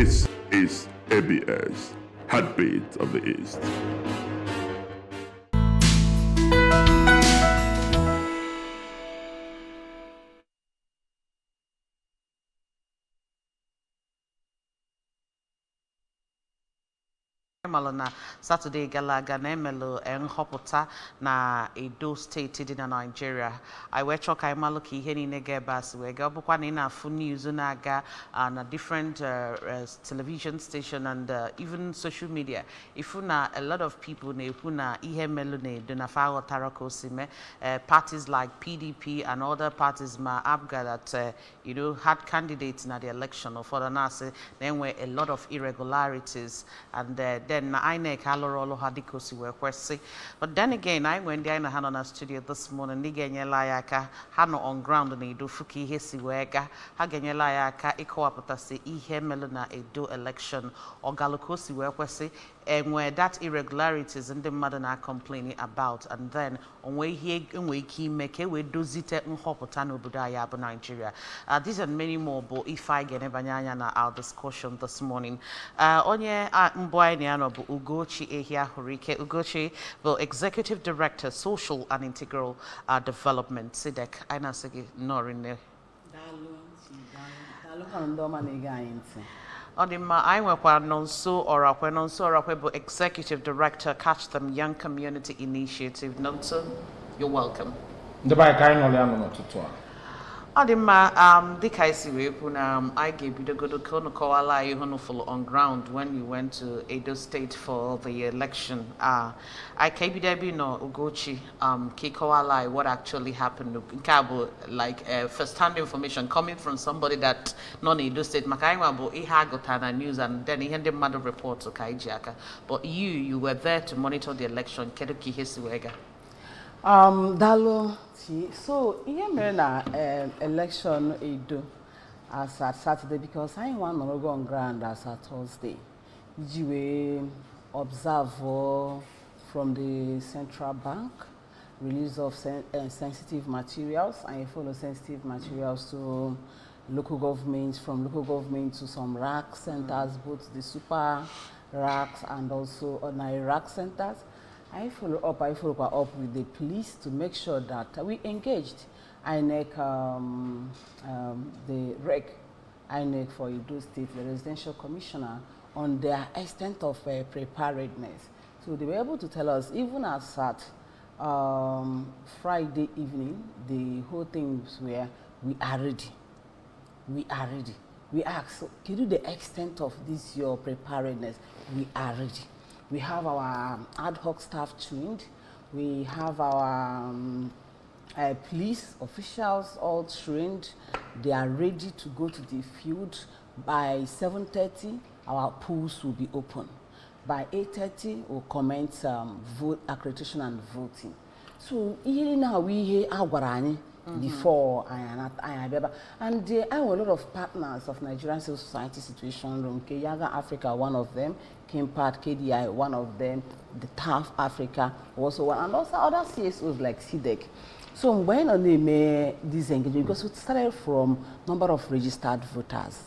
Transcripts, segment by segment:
This is ABS, Heartbeat of the East. Malona Saturday Galaga Nemelo and Hopota na Edo State in Nigeria. I were choka Maloki Henny Negebas wega Bukwan na full news unaga and a different television station and even social media. Ifuna a lot of people ne puna ihe melone donafago tarako sime parties like PDP and other parties ma abga that had candidates in the election or for the nase then were a lot of irregularities and then I make Halorolo Hadikosi were questi. But then again, I went there in a Hanona studio this morning, Niganya Layaka, Hano on ground and do Fuki Hesi Wega, Haganya Layaka, Ecoapatasi, Ihe Melona, Edo election, or Galakosi were questi, and where that irregularities and the mother are complaining about, and then on way here and we keep make we do zite Hopotano Budaya, Nigeria. These and many more, but if I get Evanyana our discussion this morning. Onye Mboyaniano Ugochi Ehia Horike Ugochi, the Executive Director, Social and Integral Development, SIDEC. I know Segi Norine. Odima, I work on Nonso or a Executive Director, Catch Them Young Community Initiative. Nonso, you're welcome. The by kind of young to Odima, the Kaisi Punam, I gave you the good Konokoala, you follow on ground when you went to Edo State for the election. I came there, no Ugochi, Kikoala, what actually happened in Cabo, like first hand information coming from somebody that non Edo State, Makaimabo, Ihagotana News, and then he had the mother report to Kaijaka. But you were there to monitor the election, Keduki Hesiwega. Dalo, so here na election Edo as at Saturday because I want to go on ground as at Thursday. You observe from the central bank release of sensitive materials and you follow sensitive materials to local governments, from local government to some rack centers, both the super racks and also ordinary rack centers. I follow up with the police to make sure that we engaged INEC, the REC, INEC for Edo State, the residential commissioner, on their extent of preparedness. So they were able to tell us, even as at Friday evening, the whole things were, we are ready. We are ready. We asked, so, can you do the extent of this, your preparedness? We are ready. We have our ad hoc staff trained. We have our police officials all trained. They are ready to go to the field. By 7:30, our pools will be open. By 8:30, we'll commence vote accreditation and voting. So here now we hear Agwarani before and I have a lot of partners of Nigerian civil society situation room. Yaga Africa, one of them. Kimpart, KDI, one of them. The TAF Africa, also one, and also other CSOs like SIDEC. So when they made this engagement, because we started from number of registered voters.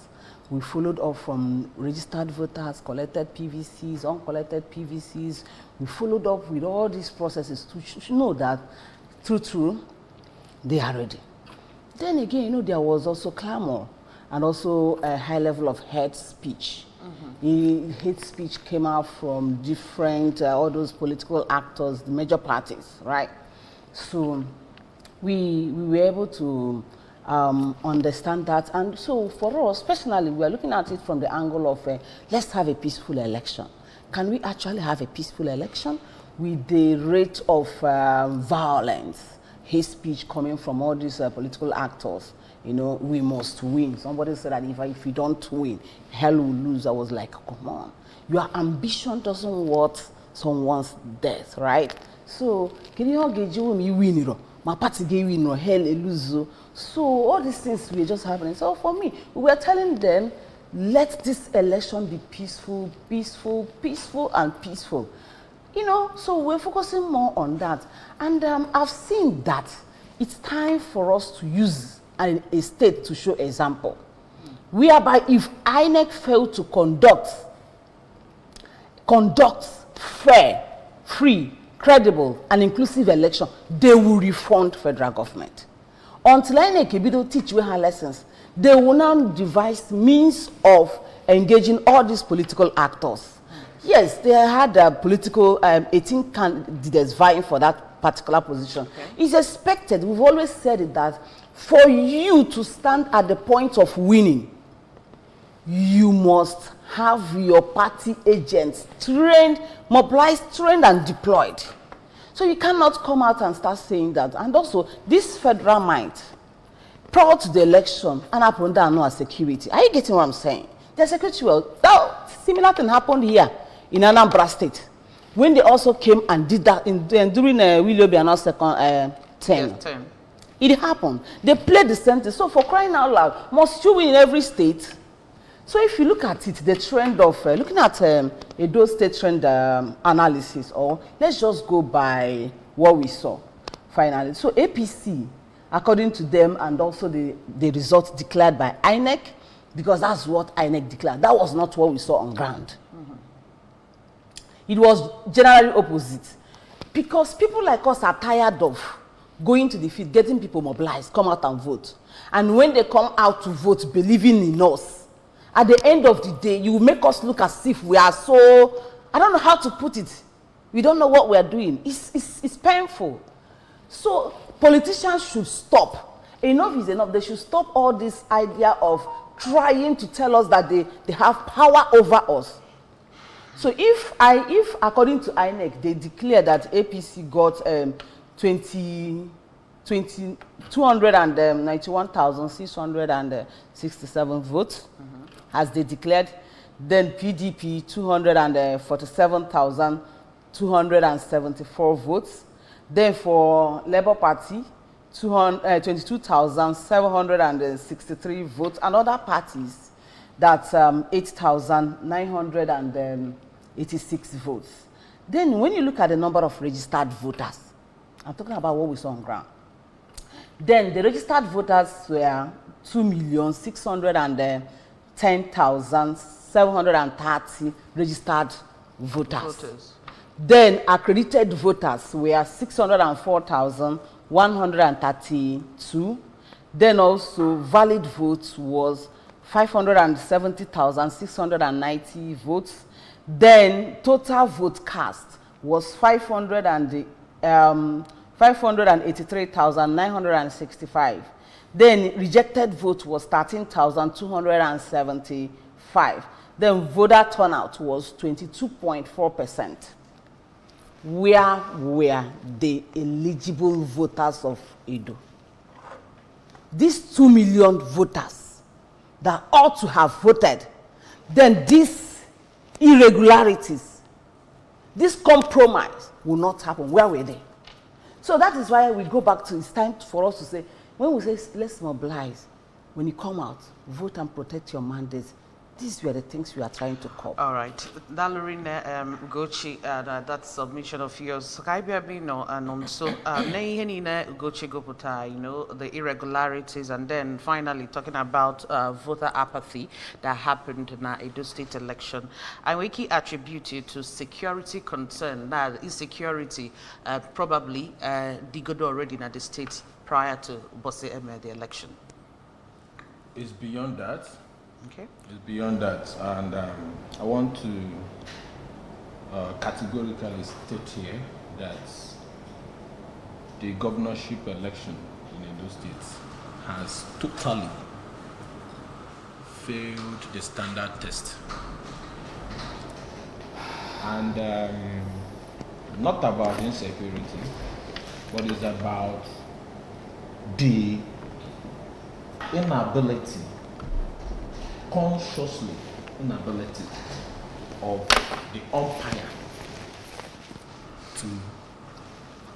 We followed up from registered voters, collected PVCs, uncollected PVCs. We followed up with all these processes to know that, true, they are ready. Then again, there was also clamor and also a high level of hate speech. Hate speech came out from different, all those political actors, the major parties, right? So we were able to understand that. And so for us, personally, we are looking at it from the angle of, let's have a peaceful election. Can we actually have a peaceful election with the rate of violence, hate speech coming from all these political actors? We must win. Somebody said that if we don't win, hell will lose. I was like, come on. Your ambition doesn't worth someone's death, right? So, can you get you win? My party gave win, hell lose. So, all these things were just happening. So, for me, we were telling them, let this election be peaceful, peaceful, peaceful, and peaceful. So we're focusing more on that. And I've seen that it's time for us to use a state to show example. whereby if INEC failed to conduct fair, free, credible, and inclusive election, they will refund federal government. Until INEC Ebido teach we her lessons, they will now devise means of engaging all these political actors. Yes, they had a political 18 candidates vying for that particular position. Okay. It's expected, we've always said it, that for you to stand at the point of winning, you must have your party agents trained, mobilized, trained, and deployed. So you cannot come out and start saying that. And also, this federal might, prior to the election, and upon that, no security. Are you getting what I'm saying? The security will. Now, similar thing happened here in Anambra State, when they also came and did that during Willie Obiano's second term. It happened. They played the same thing. So for crying out loud, must you win in every state? So if you look at it, the trend of looking at Edo State trend analysis, or let's just go by what we saw finally. So APC, according to them, and also the results declared by INEC, because that's what INEC declared. That was not what we saw on ground. It was generally opposite. Because people like us are tired of going to the field, getting people mobilized, come out and vote. And when they come out to vote, believing in us, at the end of the day, you make us look as if we are so, I don't know how to put it. We don't know what we are doing. It's painful. So politicians should stop. Enough is enough. They should stop all this idea of trying to tell us that they have power over us. So if according to INEC, they declare that APC got 291,667 votes, as they declared, then PDP 247,274 votes, then for Labour Party 22,763 votes, and other parties that's 8,986 votes. Then when you look at the number of registered voters, I'm talking about what we saw on ground. Then the registered voters were 2,610,730 registered voters. Then accredited voters were 604,132. Then also valid votes was 570,690 votes. Then total vote cast was 583,965. Then rejected vote was 13,275. Then voter turnout was 22.4%. Where were the eligible voters of Edo? These 2 million voters that ought to have voted, then these irregularities, this compromise will not happen. Where were they? So that is why we go back to, it's time for us to say, when we say let's mobilize, when you come out, vote and protect your mandates, these were the things we are trying to cover. All right. Dalorine Gochi, that submission of yours. So Gochi Goputa, the irregularities, and then finally talking about voter apathy that happened in the Edo State election. And we can attribute it to security concern. That insecurity probably digodo already in the state prior to Bosse Eme, the election. It's beyond that. Okay. It's beyond that, and I want to categorically state here that the governorship election in Edo State has totally failed the standard test. And not about insecurity, but it's about the inability, consciously inability of the umpire to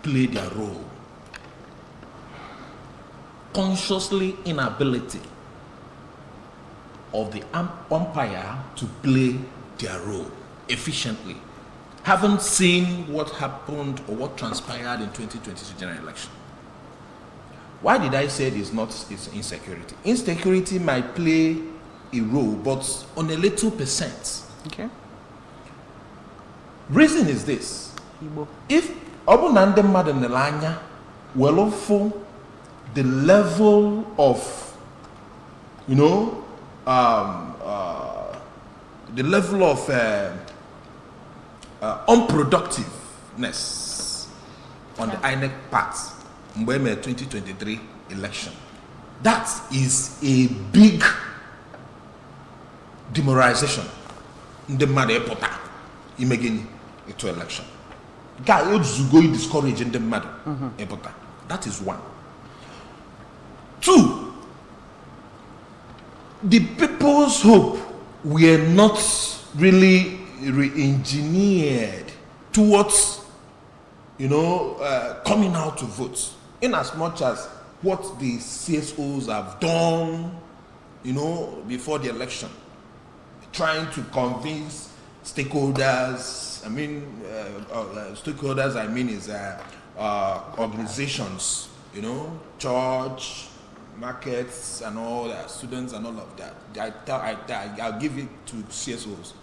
play their role. Consciously inability of the umpire to play their role efficiently. Haven't seen what happened or what transpired in 2022 general election. Why did I say it's not insecurity? Insecurity might play a role, but on a little percent. Okay. Reason is this. Igbo. If Obunande Madanelanya will for the level of, you know, the level of unproductiveness on the INEC part in the 2023 election, that is a big demoralization in the matter pota imagine to election. Guy is going discourage in the matter pota. That is one. Two, the people's hope were not really re-engineered towards, you know, coming out to vote. In as much as what the CSOs have done, you know, before the election, trying to convince stakeholders. I mean, stakeholders. I mean, is organizations, you know, church, markets, and all that, students, and all of that. I'll give it to CSOs.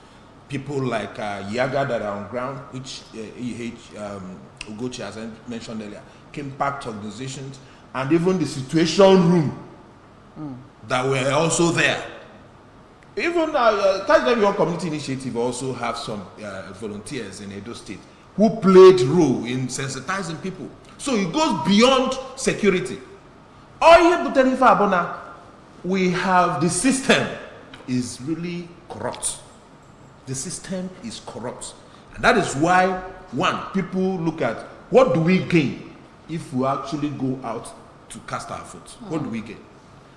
People like Yaga that are on ground, which Ugochi has mentioned earlier, impact organizations, and even the situation room that were also there. Even Your Community Initiative also have some volunteers in Edo State who played role in sensitizing people. So it goes beyond security. We have the system is really corrupt. The system is corrupt. And that is why, one, people look at what do we gain if we actually go out to cast our vote? What do we gain?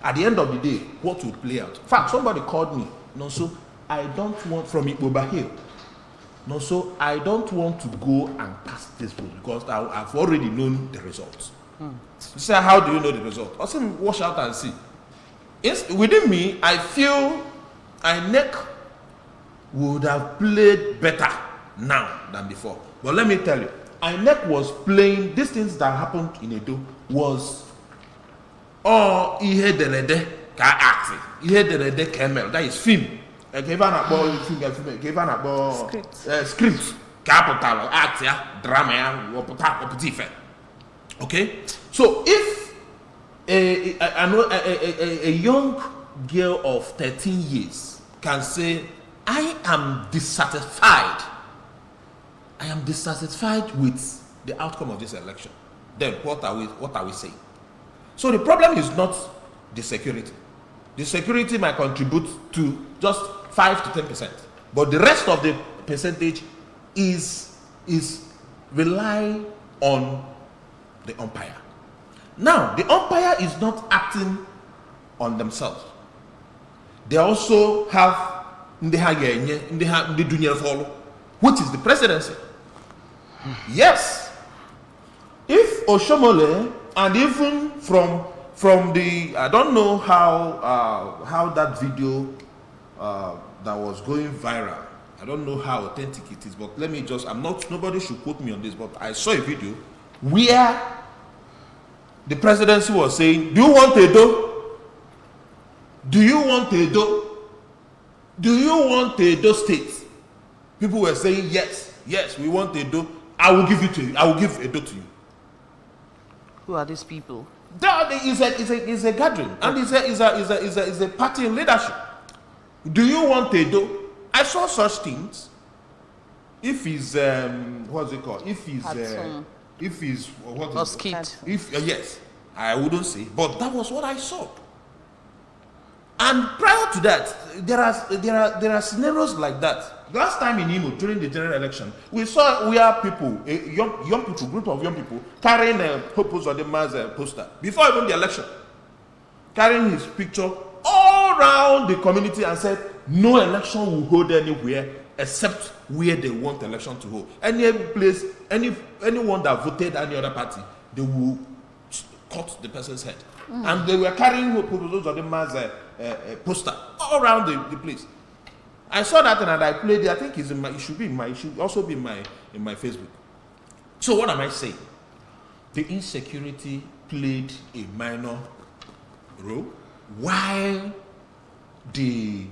At the end of the day, what will play out? In fact, somebody called me. No, so I don't want from Ipoba Hill. No, so I don't want to go and cast this vote because I've already known the results. You say, how do you know the result? I say, wash out and see. Within me, I feel INEC would have played better now than before. But let me tell you, INEC was playing these things that happened in Edo was ihe derede ka act, ihe derede kemel, that is film. Script ka pụtara act ya, drama ya, wọpụta ife. Okay? So if a young girl of 13 years can say, I am dissatisfied with the outcome of this election, then what are we saying? So the problem is not the security. The security might contribute to just 5 to 10%, but the rest of the percentage is rely on the umpire. Now, the umpire is not acting on themselves. They also have the junior follow, which is the presidency. Yes. If Oshomole, and even from the, I don't know how that video that was going viral, I don't know how authentic it is, but let me just, nobody should quote me on this, but I saw a video where the presidency was saying, do you want Edo? Do you want Edo? Do you want Edo State? People were saying, yes, we want Edo. I will give it to you. I will give Edo to you. Who are these people? It's a gathering, and it's a party in leadership. Do you want Edo? I saw such things. If he's what's it called? If he's what is it? Yes, I wouldn't say, but that was what I saw. And prior to that, there are scenarios like that. Last time in Imo, during the general election, we saw where people, young people, group of young people, carrying a purpose of the mass poster before even the election, carrying his picture all around the community and said, no election will hold anywhere except where they want the election to hold. Any place, anyone that voted any other party, they will cut the person's head. And they were carrying purposes of the mass poster all around the place. I saw that and I played it. I think it should also be in my Facebook. So what am I saying? The insecurity played a minor role while the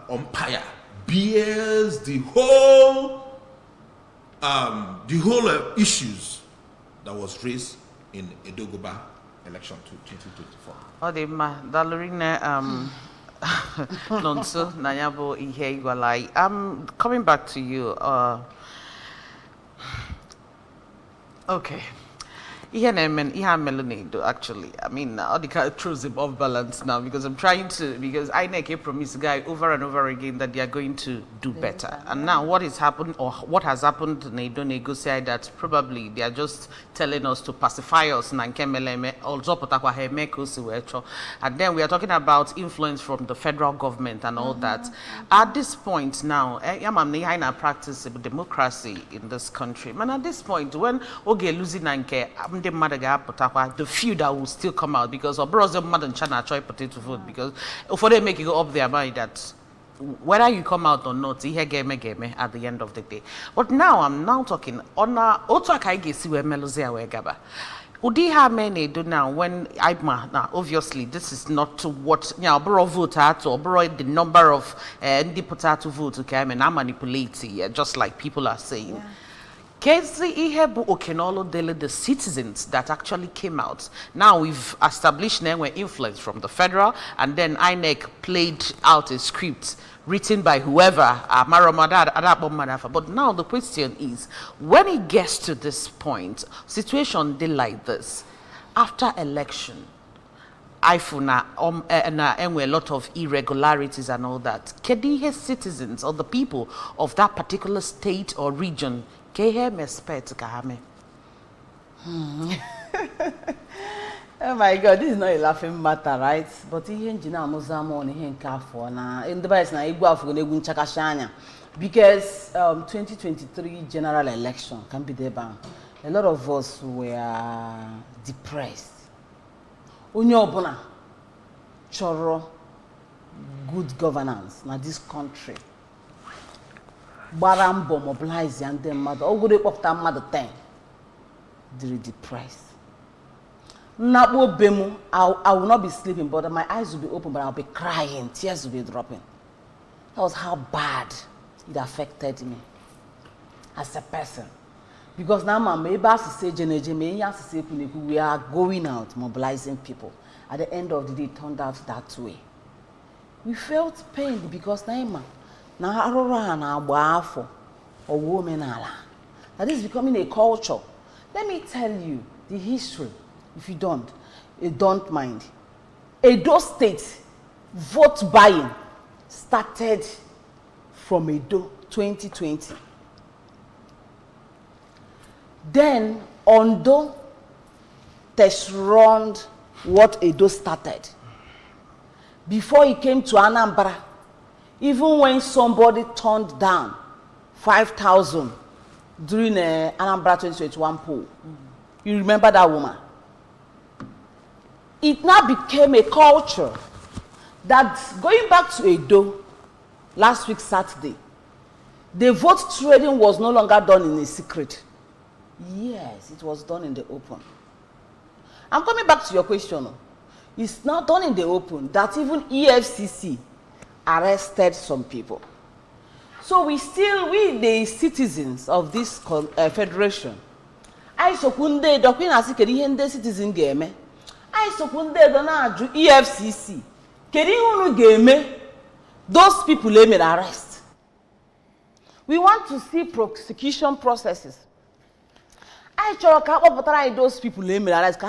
umpire bears the whole issues that was raised in Edogoba election 2024. Odima Dalorine Nonso Nanyabo Ihe Igwalai. I'm coming back to you. Okay. Actually, I mean, all the throws him off balance now because I'm trying to, because I promise guy over and over again that they are going to do better. And now what is happened, or what has happened, they don't negotiate that probably they are just telling us to pacify us. And then we are talking about influence from the federal government and all that. At this point now, I'm practice democracy in this country. Man, at this point, when Oge losing the few that will still come out because of brother mother and China try potato food because for them make it go up their mind that whether you come out or not, he game at the end of the day. But now I'm now talking on also I see where Melozia where Gaba. Udi ha many do now when now obviously this is not what bro vote at or bro the number of the potato vote to come and I manipulate just like people are saying. Yeah. The citizens that actually came out. Now we've established now we're influence from the federal, and then INEC played out a script written by whoever. But now the question is, when it gets to this point, situation they like this, after election, and a lot of irregularities and all that. Kedihe citizens or the people of that particular state or region. Oh my God, this is not a laughing matter, right? But because because 2023 general election can be there, a lot of us were depressed. Unyobuna choro good governance na this country. Barambo mobilize and then mother all good up that mother 10. They're depressed. Nabo bemu, I will not be sleeping, but my eyes will be open, but I'll be crying, tears will be dropping. That was how bad it affected me as a person. Because now I'm able to say we are going out mobilizing people. At the end of the day, it turned out that way. We felt pain because now or woman that is becoming a culture. Let me tell you the history, if you don't mind. Edo State vote buying started from Edo 2020. Then Ondo test run what Edo started. Before he came to Anambra, even when somebody turned down 5,000 during the Anambra 2021 poll, you remember that woman? It now became a culture that going back to Edo last week Saturday, the vote trading was no longer done in a secret. Yes, it was done in the open. I'm coming back to your question. It's not done in the open that even EFCC arrested some people. So we the citizens of this federation, I sokunde dokwin asikeri hende citizen game. I sokunde dona aju EFCC. Keri hunu game. Those people they made arrest. We want to see prosecution processes. I chọrọ those people they made arrest.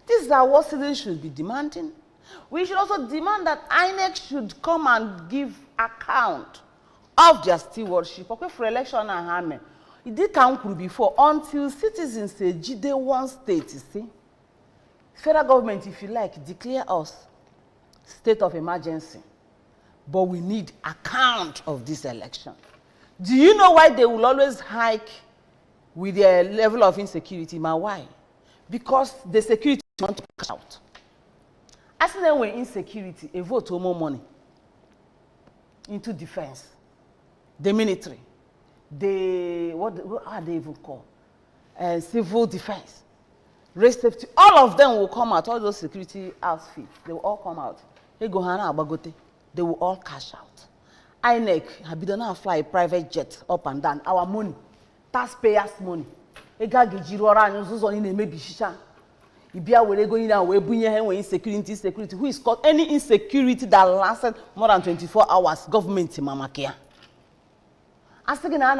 This is what citizens should be demanding. We should also demand that INEC should come and give account of their stewardship. Okay, for election and harm. It did count before until citizens say Jide one state, you see. Federal government, if you like, declare us state of emergency. But we need account of this election. Do you know why they will always hike with their level of insecurity? Why? Because the security want to cash out. As then when insecurity, a vote or more money into defense, the military, what are they even called? Civil defense, race safety, all of them will come out, all those security outfits, they will all come out. ego ha na-agbagote, they will all cash out. INEC have been now fly a private jet up and down. Our money, taxpayers' money. Ega gejiro ora anyo zuzo ni na-emebi shisha. Ibia were ego ni na we bunye he we insecurity. Who is called any insecurity that lasted more than 24 hours? Government mamakia. Asking na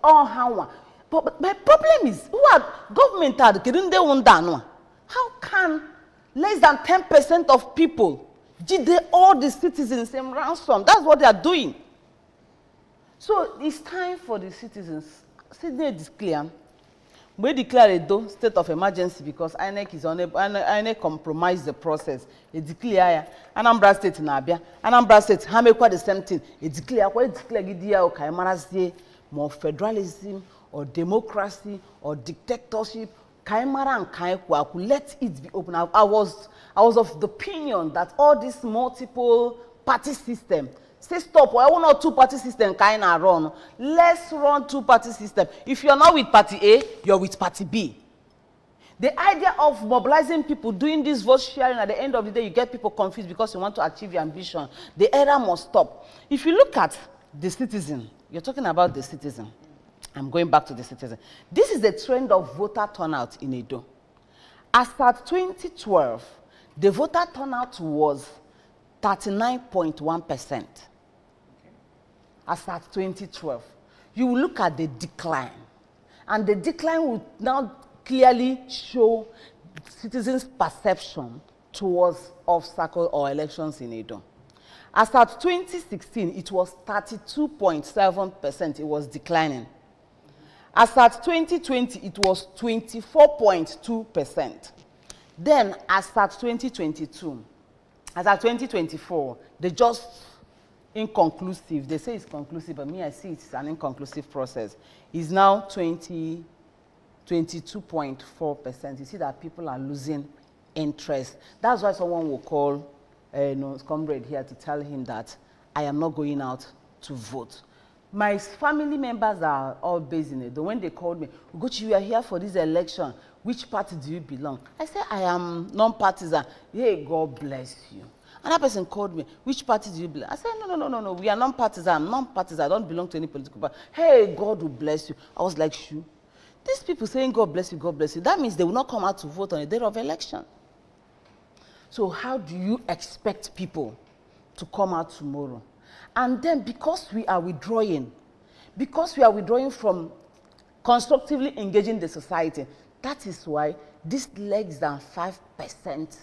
all how. But my problem is, who are government are getting they want that? How can less than 10% of people give all the citizens same ransom? That's what they are doing. So it's time for the citizens. Sydney is clear. We declare a state of emergency because INEC is unable. INEC compromised the process. It declare Anambra State in Abia. Anambra State, how make the same thing? It declare more federalism or democracy or dictatorship. Let it be open. I was of the opinion that all this multiple party system. Say stop. Why one or two party system kind of run? Let's run two party system. If you're not with party A, you're with party B. The idea of mobilizing people, doing this vote sharing, at the end of the day, you get people confused because you want to achieve your ambition. The error must stop. If you look at the citizen, you're talking about the citizen. I'm going back to the citizen. This is the trend of voter turnout in Edo. As at 2012, the voter turnout was 39.1%. As at 2012, you will look at the decline, and the decline will now clearly show citizens' perception towards off-cycle or elections in Edo. As at 2016, it was 32.7%. It was declining. As at 2020, it was 24.2%. Then, as at 2022, as at 2024, they just inconclusive. They say it's conclusive, but me, I see it's an inconclusive process. It's now 22.4%. You see that people are losing interest. That's why someone will call comrade here to tell him that I am not going out to vote. My family members are all based in Edo. When they called me, Ugochi, you are here for this election. Which party do you belong? I said, I am non-partisan. Hey, God bless you. Another person called me, which party do you belong? I said, no, we are non-partisan. I'm non-partisan. I don't belong to any political party. Hey, God will bless you. I was like, shoo. These people saying, God bless you, that means they will not come out to vote on the day of election. So how do you expect people to come out tomorrow? And then because we are withdrawing from constructively engaging the society, that is why these less than 5%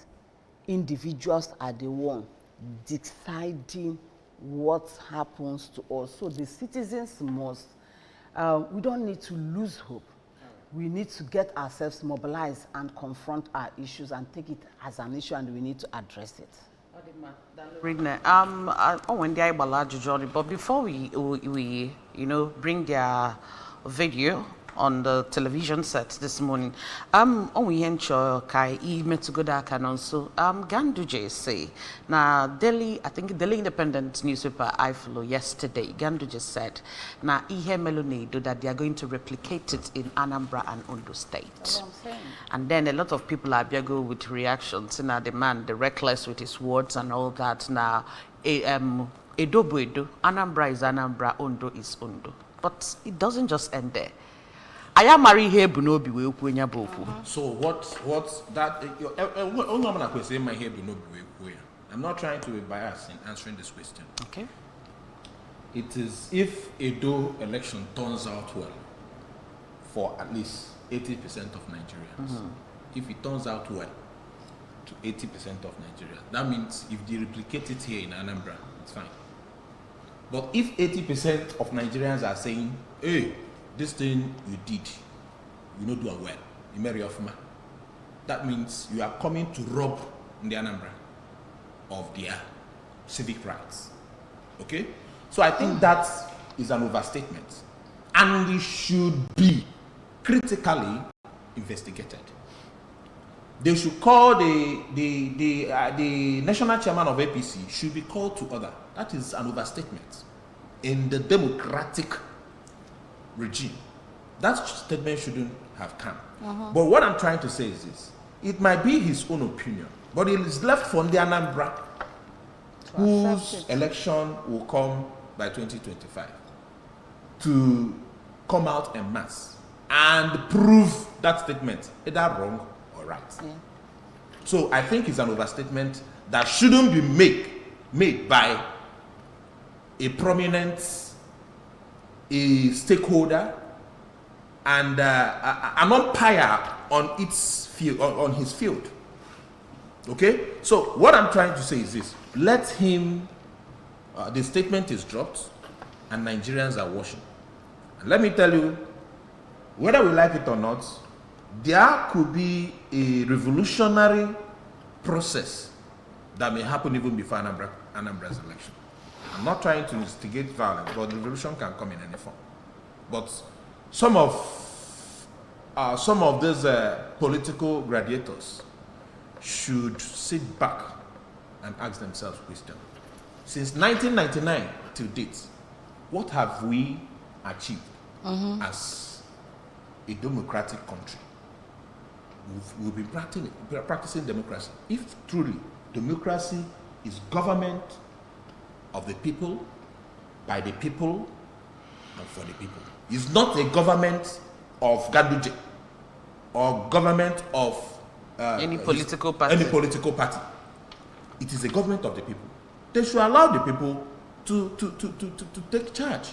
individuals are the one deciding what happens to us. So the citizens must, we don't need to lose hope. We need to get ourselves mobilized and confront our issues and take it as an issue, and we need to address it. But before we bring their video on the television set this morning, Ganduje say now Delhi Independent newspaper I follow yesterday. Ganduje said now that they are going to replicate it in Anambra and Ondo State. And then a lot of people are go with reactions. Now the man, the reckless with his words and all that. Now Edo, Anambra is Anambra, Ondo is Ondo. But it doesn't just end there. I am married here, Bunobi. So what that? I'm not trying to be biased in answering this question. Okay. It is if Edo election turns out well for at least 80% of Nigerians. If it turns out well to 80% of Nigeria, that means if they replicate it here in Anambra, it's fine. But if 80% of Nigerians are saying, hey, this thing you did, you not do it well, you marry off man, that means you are coming to rob the Anambra of their civic rights. Okay? So I think that is an overstatement. And it should be critically investigated. They should call the national chairman of APC should be called to order. That is an overstatement in the democratic regime. That statement shouldn't have come. But what I'm trying to say is this: it might be his own opinion, but it is left for the Anambra whose election will come by 2025 to come out en masse and prove that statement either wrong or right. Yeah. So I think it's an overstatement that shouldn't be made by a prominent stakeholder and an umpire on its field, on his field. Okay? So what I'm trying to say is this: let him. The statement is dropped, and Nigerians are watching. And let me tell you, whether we like it or not, there could be a revolutionary process that may happen even before Anambra's election. I'm not trying to instigate violence, but the revolution can come in any form. But some of these political gladiators should sit back and ask themselves questions. Since 1999 till date, what have we achieved as a democratic country? We've been practicing democracy. If truly democracy is government of the people, by the people, and for the people. It's not a government of Ganduje or government of any political party. It is a government of the people. They should allow the people to take charge.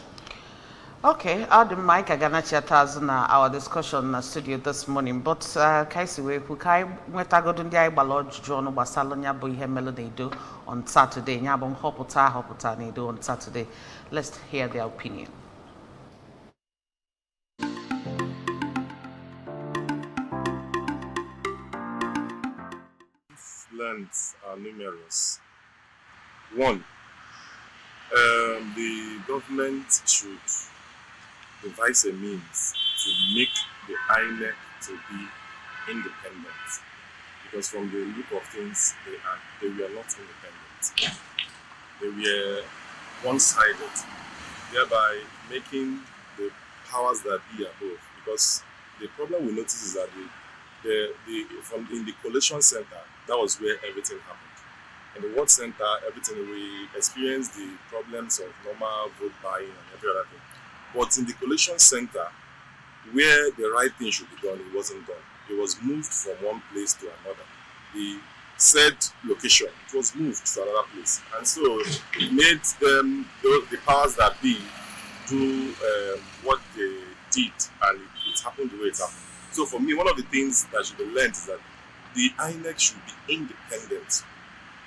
Okay, Adam Mike Aganachi na our discussion in the studio this morning, but Kaisi Kukai Metagodun Dia Baloj John Basalonia Boyhe Melody do on Saturday, Nyabon Hopota Nido on Saturday. Let's hear their opinion. Lands are numerous. One, the government should devise a means to make the INEC to be independent, because from the look of things, they were not independent. They were one-sided, thereby making the powers that be above. Because the problem we notice is that in the collation center, that was where everything happened. In the World Center, we experienced the problems of normal vote buying and every other thing. But in the collation center, where the right thing should be done, it wasn't done. It was moved from one place to another. The said location, it was moved to another place. And so it made them, the powers that be, do what they did, and it happened the way it happened. So for me, one of the things that should be learned is that the INEC should be independent.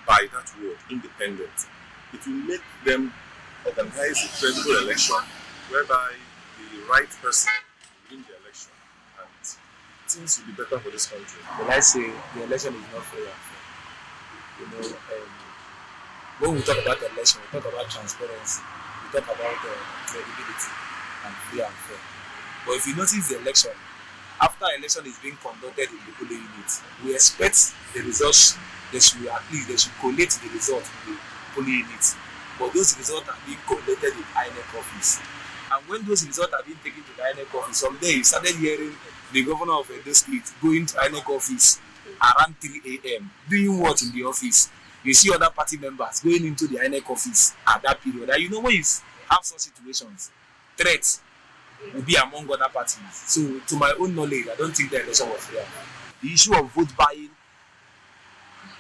By that word, independent, it will make them organize a credible election whereby the right person will win the election, and things will be better for this country. When I say the election is not fair and fair, when we talk about the election, we talk about transparency, we talk about credibility and free and fair. But if you notice the election, after election is being conducted in the polling unit, we expect the results. They should collate the results in the polling units. But those results are being collated in INEC office. And when those results are being taken to the INEC office, someday you started hearing the governor of Edo State going to INEC office around 3 a.m. doing what in the office? You see other party members going into the INEC office at that period. And when you have such situations, threats will be among other parties. So to my own knowledge, I don't think the election was fair. The issue of vote buying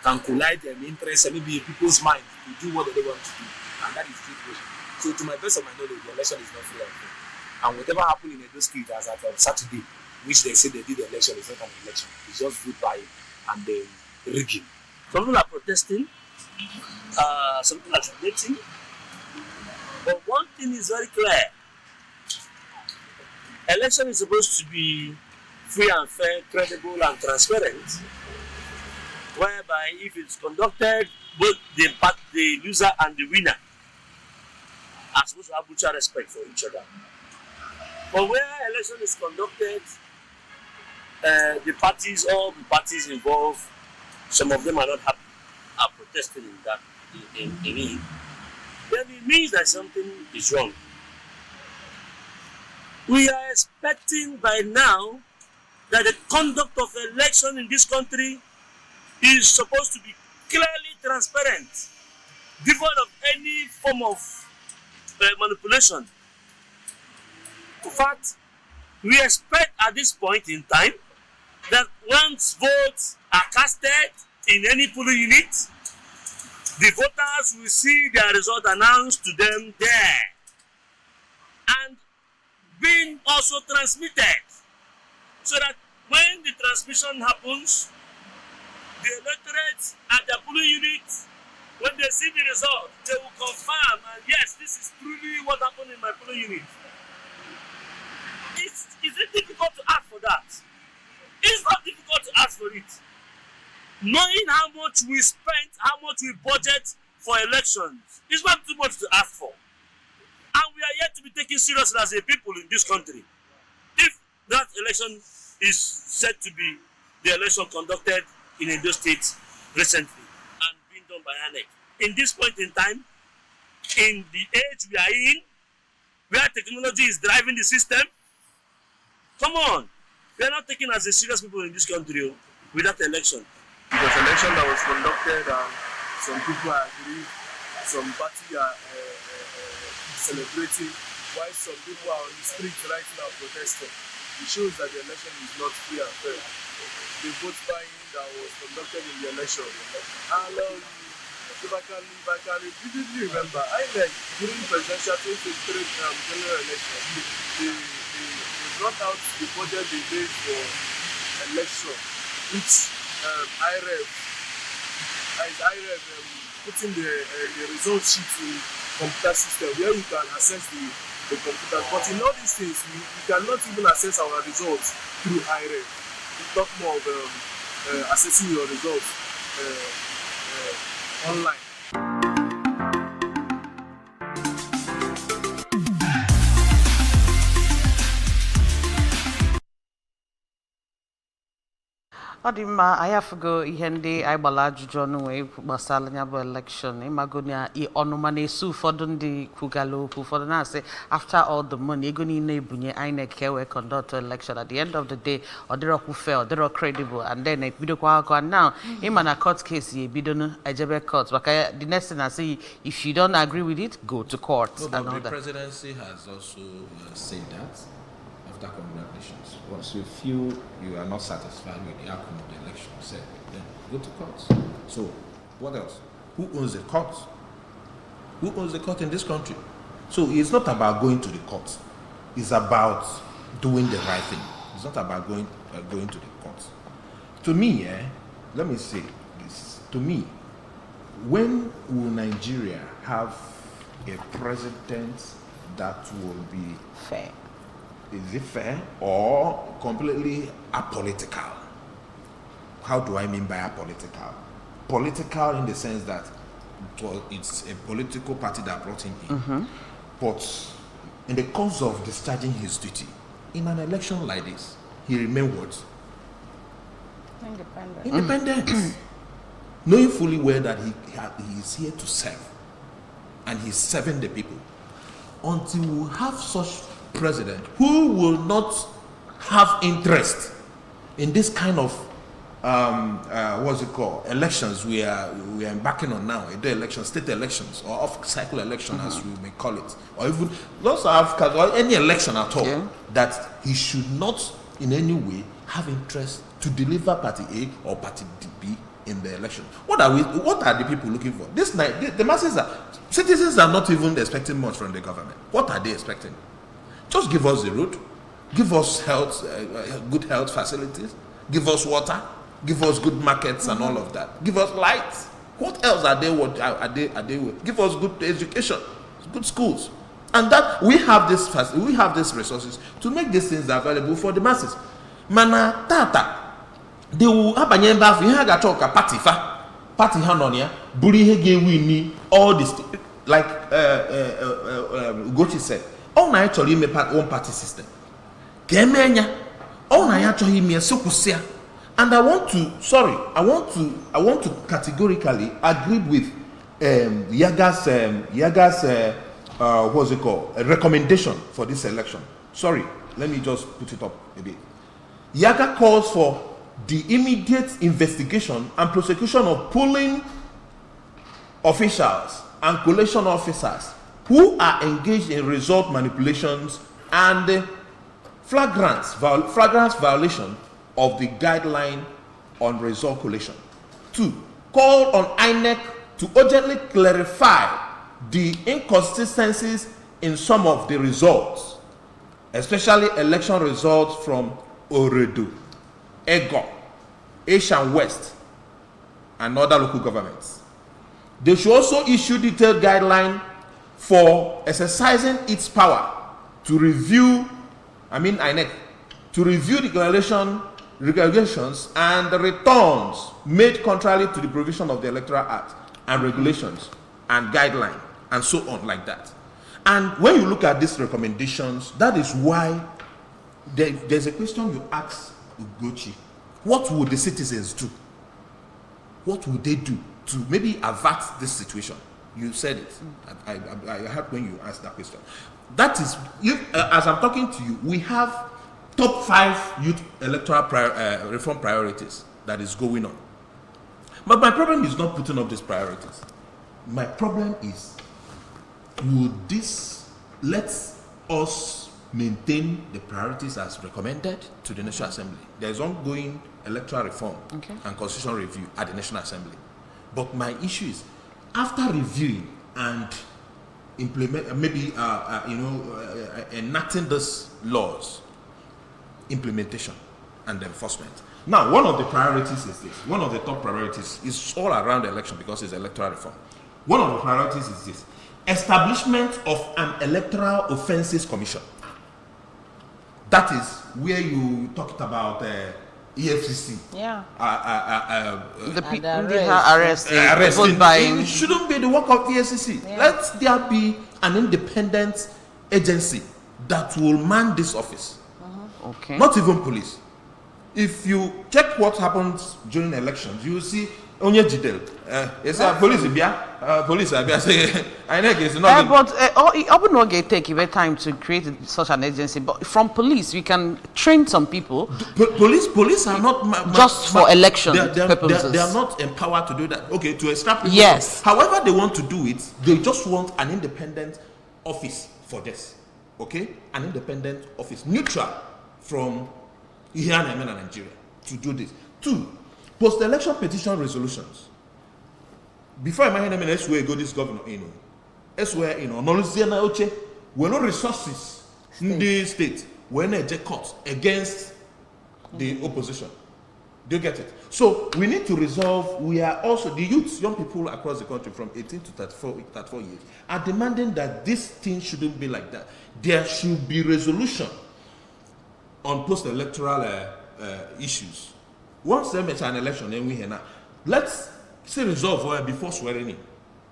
can collide interests and maybe people's mind to do what they want to do, and that is the situation. So to my best of my knowledge, the election is not fair. And whatever happened in Edo State as at Saturday, which they say they did the election, is not an election. It's just vote buying and then rigging. Some people are protesting, some people are debating, but one thing is very clear. Election is supposed to be free and fair, credible and transparent, whereby if it's conducted, both the loser and the winner are supposed to have mutual respect for each other. But where election is conducted, all the parties involved, some of them are not happy, are protesting in it, then it means that something is wrong. We are expecting by now that the conduct of election in this country is supposed to be clearly transparent. devoid of any form of manipulation. In fact, we expect at this point in time that once votes are casted in any polling unit, the voters will see their result announced to them there and being also transmitted, so that when the transmission happens, the electorate at the polling unit, when they see the result, they will confirm, and yes, this is truly what happened in my polling unit. Is it difficult to ask for that? It's not difficult to ask for it. Knowing how much we spent, how much we budget for elections, is not too much to ask for. And we are yet to be taken seriously as a people in this country. If that election is said to be the election conducted in Edo State recently and being done by INEC. In this point in time, in the age we are in, where technology is driving the system, come on, we are not taken as a serious people in this country with that election. It was an election that was conducted, and some people agree, some parties are celebrating, while some people are on the street right now protesting. It shows that the election is not free and fair. The vote buying that was conducted in the election, and if I can vividly remember, INEC during presidential 2023 general election, they brought out the budget they made for election, which IREV putting the result sheet in computer system where we can access the computer. But in all these things, we cannot even access our results through IREV. We talk more of accessing your results online. Odima, I have to go ihende I balaju John way basalanya bo election. Imagonia I onomane su fodundi kugalo for say after all the money egoni ne bunye INEC we conduct election at the end of the day or they who fail, they are credible, and then it video kwa now in a court case ye bidon ajebe court. But the next thing I say, if you don't agree with it, go to court. No, but the presidency has also said that. Congratulations. Once you feel you are not satisfied with the outcome of the election, say, then go to court. So, what else? Who owns the court? Who owns the court in this country? So, it's not about going to the court. It's about doing the right thing. It's not about going to the court. To me, let me say this. To me, when will Nigeria have a president that will be fair? Is it fair or completely apolitical? How do I mean by apolitical? Political in the sense that it's a political party that brought him in. Mm-hmm. But in the course of discharging his duty, in an election like this, he remained what? Independent. Knowing fully well that he is here to serve. And he's serving the people. Until we have such president who will not have interest in this kind of elections we are embarking on now, the elections, state elections, or off-cycle election, as we may call it, or even lots of or any election at all, that he should not in any way have interest to deliver party A or party B in the election. What are the people looking for? This night, the masses citizens are not even expecting much from the government. What are they expecting? Just give us the road, give us health, good health facilities, give us water, give us good markets and all of that. Give us lights. What else are they? Give us good education, good schools, and that we have these resources to make these things available for the masses. Mana tata, they will have a party hanonia, buri hege wini all this like Gochi said. All na actually me one party system. Kemenya. All na actually me sokusia. And I want to categorically agree with Yaga's what's it called? A recommendation for this election. Sorry, let me just put it up a bit. Yaga calls for the immediate investigation and prosecution of polling officials and collation officers who are engaged in result manipulations and flagrant violation of the guideline on result collation. 2. Call on INEC to urgently clarify the inconsistencies in some of the results, especially election results from Oredu, Ego, Asian West, and other local governments. They should also issue detailed guidelines for exercising its power to review, INEC, to review the regulations and the returns made contrary to the provision of the Electoral Act and regulations and guidelines and so on like that. And when you look at these recommendations, that is why there's a question you ask Ugochi. What would the citizens do? What would they do to maybe avert this situation? You said it. I heard when you asked that question. That is, as I'm talking to you, we have top 5 youth electoral reform priorities that is going on. But my problem is not putting up these priorities. My problem is, would this let us maintain the priorities as recommended to the National Assembly? There is ongoing electoral reform and constitutional review at the National Assembly. But my issue is, after reviewing and enacting these laws, implementation and enforcement. Now, one of the priorities is this. One of the top priorities is all around the election because it's electoral reform. One of the priorities is this: establishment of an electoral offences commission. That is where you talked about EFCC. Yeah. The people arrested. It shouldn't be the work of EFCC. Yeah. Let there be an independent agency that will man this office. Okay. Not even police. If you check what happens during elections, you will see onye jidel. It's a police say I know it's not. But it would not take even time to create such an agency. But from police, we can train some people. Police are not just for election purposes. They are not empowered to do that. Okay, to extract people. Yes. However they want to do it, they just want an independent office for this. Okay, an independent office, neutral from here and Nigeria, to do this. 2, post-election petition resolutions. Before I mention them, let's go this governor in. Let's where we're no resources in the state. We're not a court against the opposition. Do you get it? So we need to resolve. We are also the youths, young people across the country from 18 to 34 years, are demanding that this thing shouldn't be like that. There should be resolution on post-electoral issues. Once they make an election, then we hear now. Let's see resolve before swearing in.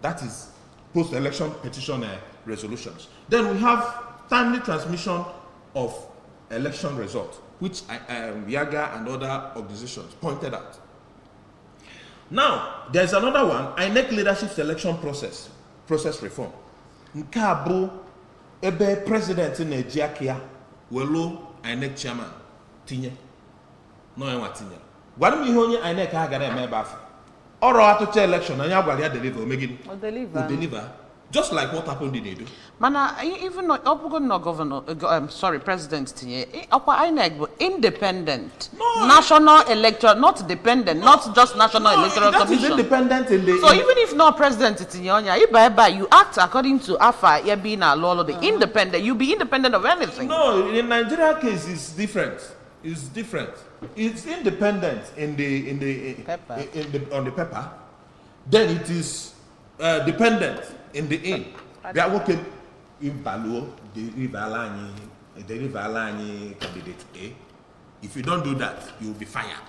That is post-election petition resolutions. Then we have timely transmission of election results, which Yaga and other organizations pointed out. Now, there's another one, INEC leadership selection process reform. Nkabo ebe president in Nigeria welo INEC chairman tinye no enwa tinye gwara m ihe onye INEC ha gara eme ebe afọ ọrụ atụcha election anya gwara ya deliver omegini deliver just like what happened in Edo. Mana even no governor president tinye upper INEC but independent national electoral, not dependent, not just national electoral commission. Independent in the so even if no president tinye you act according to AFA yebina law the independent, you be independent of anything. No, in Nigeria case it's different. It's different. It's independent in the paper. On the paper. Then it is dependent in the in. They are working in Baluo, deliver candidate A. If you don't do that, you will be fired.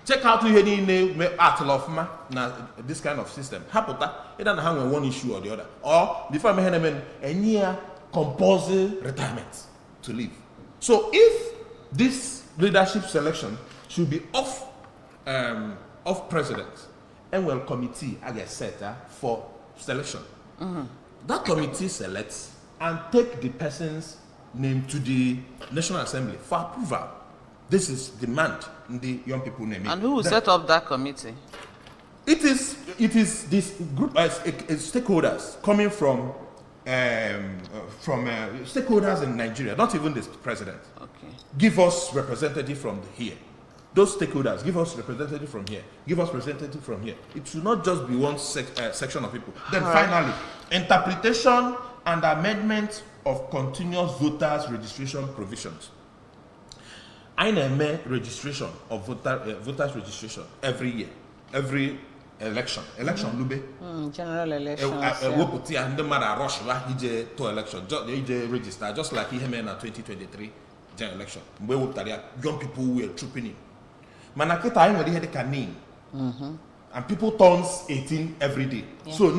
Check out any this kind of system. Hapota, it doesn't have one issue or the other. Or before I mention any compulsory retirement to leave. So if this leadership selection should be off president and well committee I get set for selection. That committee selects and take the person's name to the National Assembly for approval. This is demand in the young people name. And who will set up that committee? It is this group stakeholders coming from stakeholders in Nigeria, not even the president. Okay. Give us representative from here. Those stakeholders, give us representative from here. Give us representative from here. It should not just be one section of people. Then finally, interpretation and amendment of continuous voters registration provisions. I name registration of voters registration every year, every election lube. General elections. And the matter rush to election, just register, just like he in 2023 general election. Young people were trooping in. Manaketa I already had a name. And people turns 18 every day. Yeah. So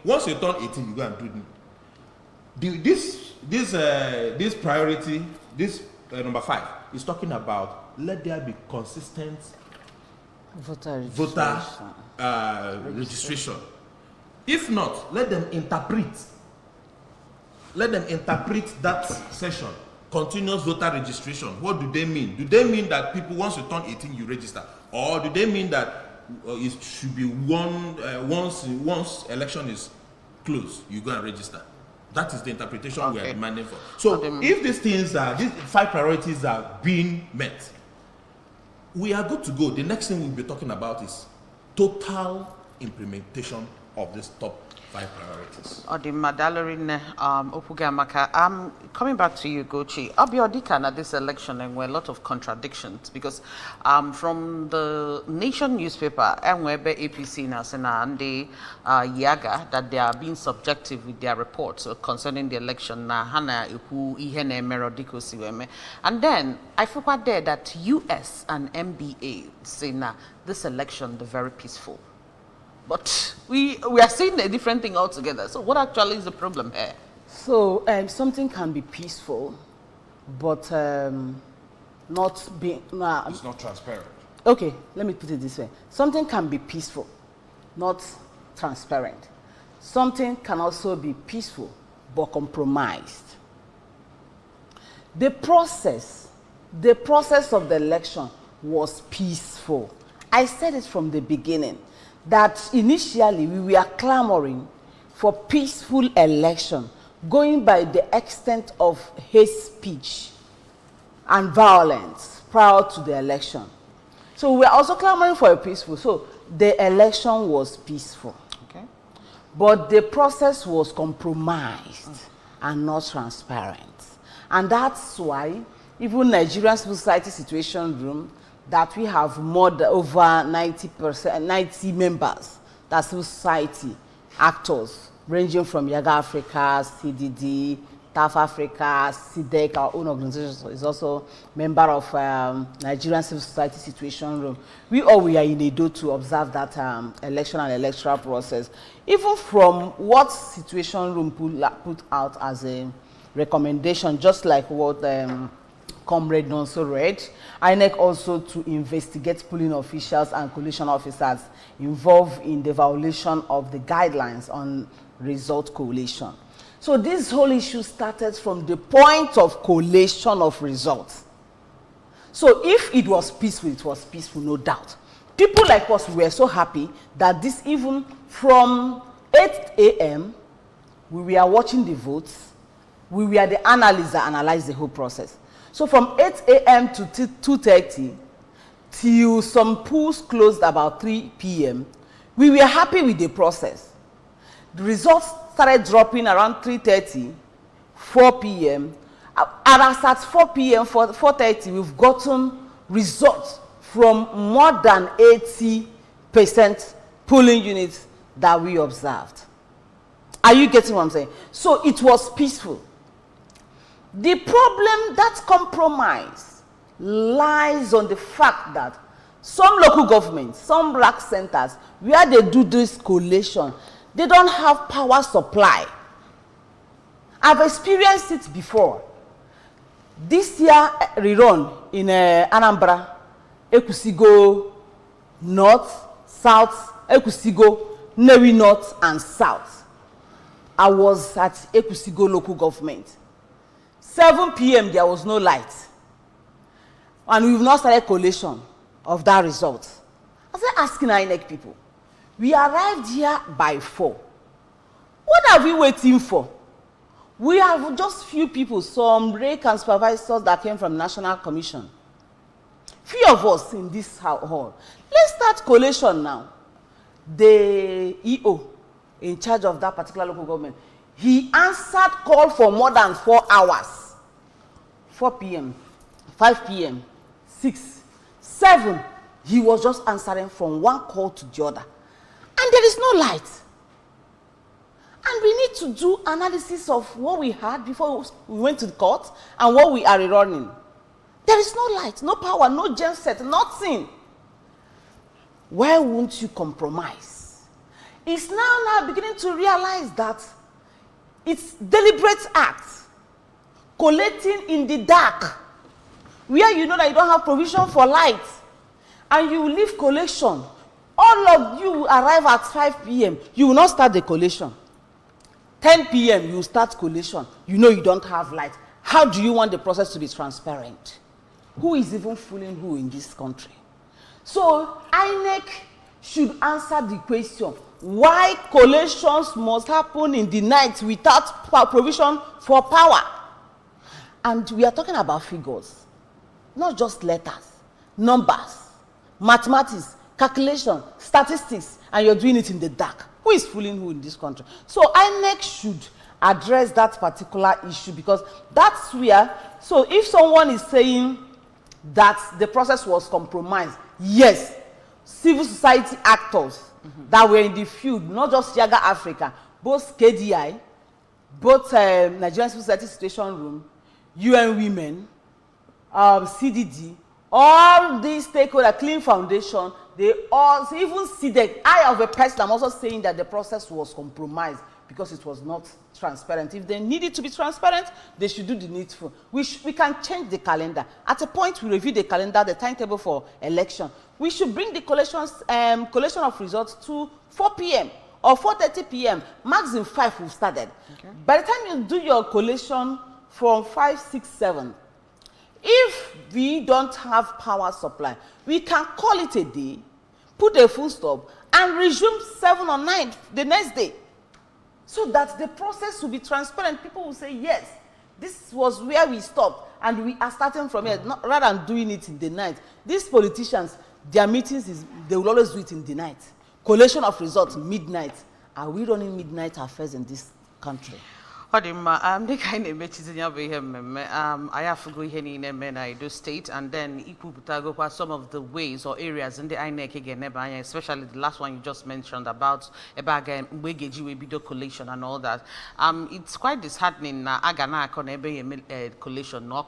once you turn 18, you go and do it. This priority, this number 5 is talking about let there be consistent voter registration. If not, let them interpret that session. Continuous voter registration. What do they mean? Do they mean that people once you turn 18 you register, or do they mean that it should be once election is closed you go and register? That is the interpretation we are demanding for. So if these 5 priorities are being met, we are good to go. The next thing we'll be talking about is total implementation of these top 5 priorities. I'm coming back to you, Gochi. Abiodika at this election, and were a lot of contradictions because from the Nation newspaper, and where APC and the Yaga that they are being subjective with their reports concerning the election. And then I forgot there that US and MBA say now this election they're very peaceful. But we are seeing a different thing altogether. So what actually is the problem here? So something can be peaceful, but not be... it's not transparent. Okay, let me put it this way. Something can be peaceful, not transparent. Something can also be peaceful, but compromised. The process of the election was peaceful. I said it from the beginning, that initially we were clamoring for peaceful election, going by the extent of hate speech and violence prior to the election. So we were also clamoring for a peaceful. So the election was peaceful. Okay. But the process was compromised and not transparent. And that's why even Nigerian Civil Society Situation Room, that we have more than over 90 members, that's civil society actors, ranging from Yaga Africa, CDD, TAF Africa, CDEC, our own organization is also member of Nigerian Civil Society Situation Room. We are in Edo to observe that election and electoral process. Even from what Situation Room put out as a recommendation, just like what Comrade Nonso read, INEC also to investigate polling officials and collation officers involved in the violation of the guidelines on result collation. So this whole issue started from the point of collation of results. So if it was peaceful, no doubt. People like us were so happy that this, even from 8 a.m., we were watching the votes, we were the analyzer, analyze the whole process. So from 8 a.m. to 2:30, till some polls closed about 3 p.m., we were happy with the process. The results started dropping around 3:30, 4 p.m. And as at 4 p.m., 4:30, we've gotten results from more than 80% polling units that we observed. Are you getting what I'm saying? So it was peaceful. The problem, that compromise, lies on the fact that some local governments, some black centers, where they do this collation, they don't have power supply. I've experienced it before. This year, rerun in Anambra, Ekusigo North, South, Ekusigo, Newi North, and South. I was at Ekusigo local government. 7 p.m. there was no light. And we've not started collation of that result. I started asking INEC people, We arrived here by 4. What are we waiting for? We have just few people, some rake and supervisors that came from National Commission. Few of us in this hall. Let's start collation now. The EO in charge of that particular local government, he answered call for more than 4 hours. 4 p.m., 5 p.m., 6, 7. He was just answering from one call to the other. And there is no light. And we need to do analysis of what we had before we went to the court and what we are running. There is no light, no power, no genset, nothing. Why won't you compromise? It's now beginning to realize that it's deliberate act, collating in the dark, where you know that you don't have provision for light, and you leave collation. All of you arrive at 5 p.m. You will not start the collation. 10 p.m. you start collation. You know you don't have light. How do you want the process to be transparent? Who is even fooling who in this country? So INEC should answer the question, why collations must happen in the night without provision for power? And we are talking about figures, not just letters, numbers, mathematics, calculation, statistics, and you're doing it in the dark. Who is fooling who in this country? So INEC should address that particular issue, because that's where, so if someone is saying that the process was compromised, yes, civil society actors that were in the field, not just Yaga Africa, both KDI, both Nigerian Civil Society Situation Room, UN Women, CDD, all these stakeholders, Clean Foundation, they all even see the eye of a person. I'm also saying that the process was compromised because it was not transparent. If they needed to be transparent, they should do the needful. We can change the calendar. At a point, we review the calendar, the timetable for election. We should bring the collation of results to 4 p.m. or 4:30 p.m. Maximum 5 we've started. Okay. By the time you do your collation from 5, 6, 7, if we don't have power supply, we can call it a day, put a full stop, and resume 7 or 9 the next day. So that the process will be transparent. People will say, yes, this was where we stopped, and we are starting from here, rather than doing it in the night. These politicians, their meetings, they will always do it in the night. Collation of results, midnight. Are we running midnight affairs in this country? The kind of I have to go here in Edo State, and then some of the ways or areas in the INEC again, especially the last one you just mentioned about collation and all that. It's quite disheartening. Collation, no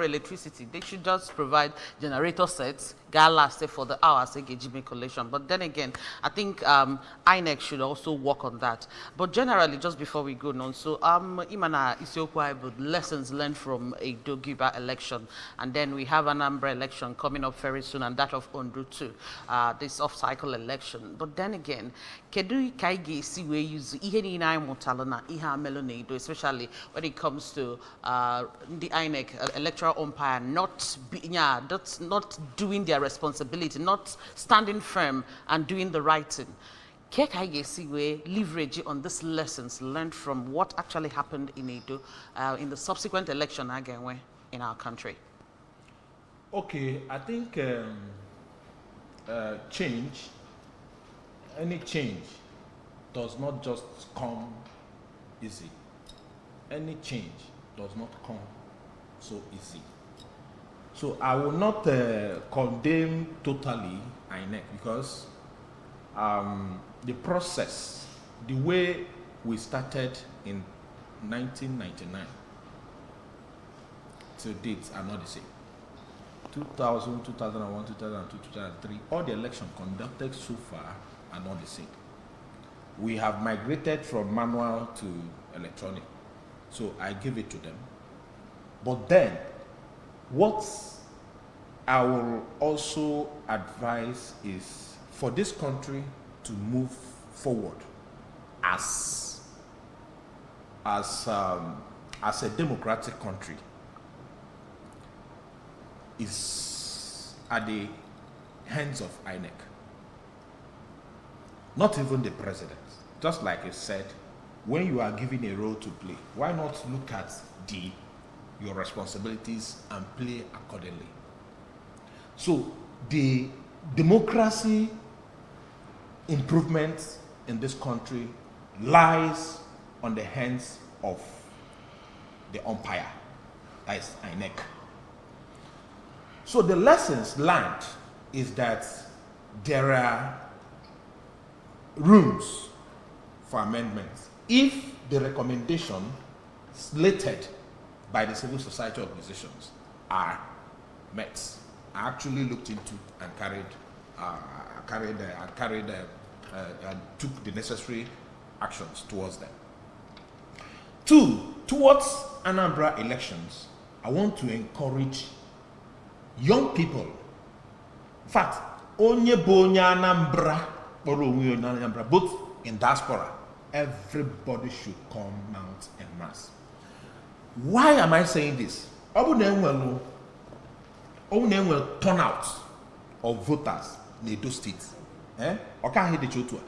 electricity. They should just provide generator sets. Last for the hours collation. But then again, I think INEC should also work on that. But generally, just before we go on, so Imana Isiokwa about lessons learned from a Dogiba election, and then we have an Anambra election coming up very soon, and that of Ondo too, this off-cycle election. But then again, kedu kaigi si we use ihe ni na imutalana iha melonedo, especially when it comes to the INEC electoral umpire not doing their responsibility, not standing firm and doing the right thing. We leverage on these lessons learned from what actually happened in Edo in the subsequent election again in our country. Okay, I think any change does not just come easy. Any change does not come so easy. So I will not condemn totally INEC, because the process, the way we started in 1999 to date are not the same. 2000, 2001, 2002, 2003, all the elections conducted so far are not the same. We have migrated from manual to electronic, so I give it to them. But then, what I will also advise is for this country to move forward as a democratic country is at the hands of INEC. not even the president. Just like you said, when you are given a role to play, why not look at your responsibilities and play accordingly? So the democracy improvement in this country lies on the hands of the umpire, that is INEC. So the lessons learned is that there are rooms for amendments if the recommendation slated by the civil society organizations are met. I actually looked into and took the necessary actions towards them. 2, towards Anambra elections, I want to encourage young people. In fact, onye bonya Anambra, both in diaspora, everybody should come out en masse. Why am I saying this? Will turnout of voters in Edo State. Okay, the chotua.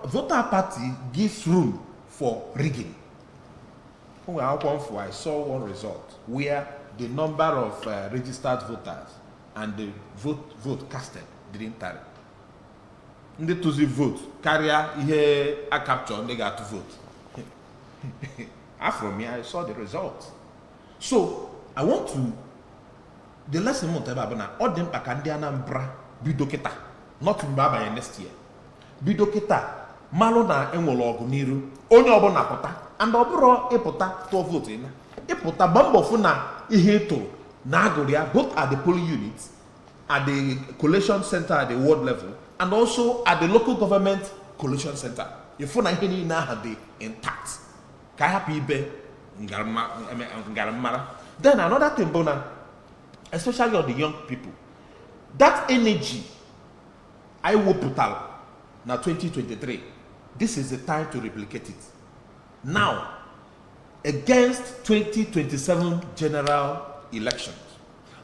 Voter party gives room for rigging. I saw one result where the number of registered voters and the vote casted didn't tally. Ndị to vote, carrier ihe a capture, they got to vote. After me, I saw the results. So I want to. The lesson mo tell Babana, all them pakandi Anambra bidoketa, not to Baba next year. Bidoketa, malo na enwolo ogu niru, onye obona pota, and oburo epota to vote in. Epota bambo funa ihe to na agoria both at the polling units, at the collation center at the ward level, and also at the local government collation center. If na ihe ni na have intact. Kaya pibe ngaramara. Then another thing, Bona, especially on the young people, that energy I will put out now 2023. This is the time to replicate it. Now, against 2027 general elections,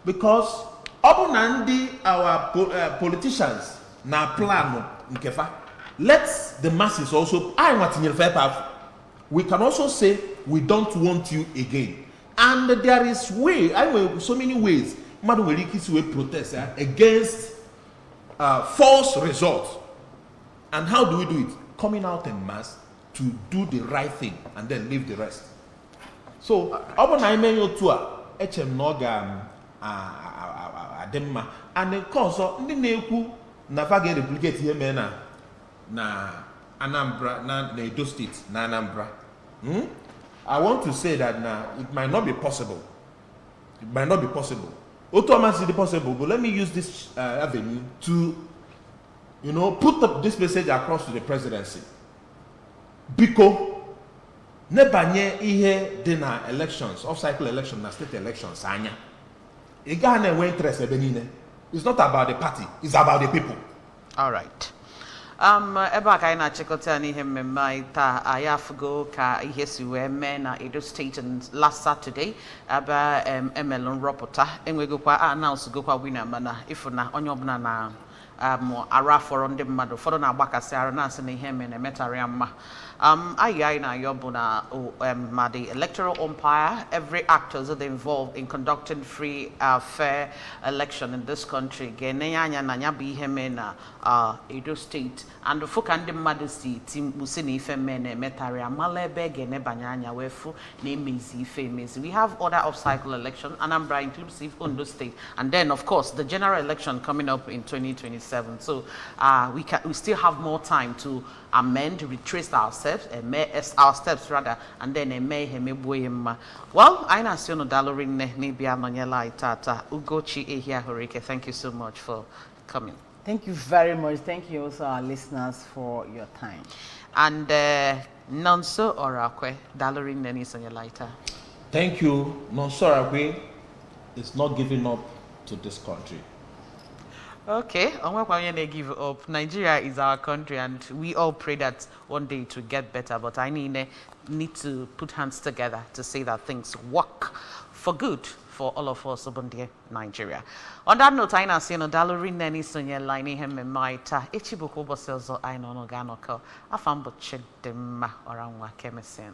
because our politicians now plan nkefa. Let the masses also. I want to fair powerful. We can also say we don't want you again. And there is so many ways we protest against false results. And how do we do it? Coming out en masse to do the right thing and then leave the rest. So, and of course, replicate here na Anambra, na Edo State, na Anambra. I want to say that now it might not be possible. It might not be possible. Automatically is possible, but let me use this avenue to, put up this message across to the presidency. Because nebanye ihe de na elections, off-cycle elections, na state elections, anya. Igane we interest ebenine. It's not about the party, it's about the people. All right. Eba ka ina chekota ni mmemme ita ayafugo ka ihe si we me na Edo State last Saturday aba emelon ropota enwego kwa announce go kwa winner mana ifuna onye obuna na ara for ndị mmadụ fọdụ na-agbakasị ara na-asị na ihe mere emetarịa mma ayi na yobuna ma the electoral umpire, every actors that are involved in conducting free fair election in this country genenya na nya bi ihe me na Edo State and foka ndị mmadụ si team musi na ife me na emetarịa mala ebe gene banyanya wefu na emezi ife emezi. We have other off-cycle election, Anambra inclusive Ondo State, and then of course the general election coming up in 2027. So we still have more time to amend, retrace our steps rather, and then well, I know no dalorin maybe anonyela itata Ugochi ehia horike. Thank you so much for coming. Thank you very much. Thank you also our listeners for your time. And Nonso Orakwe dalorin neni sonyelaita. Thank you. Nonso Orakwe is not giving up to this country. Okay, I'm not going to give up. Nigeria is our country, and we all pray that one day it will get better. But I need to put hands together to say that things work for good for all of us in Nigeria. On that note, I see no dalori neni sonye line him me maita. Ichibuko boselzo I no ganoka. Afambo chedema oranwa kemesen.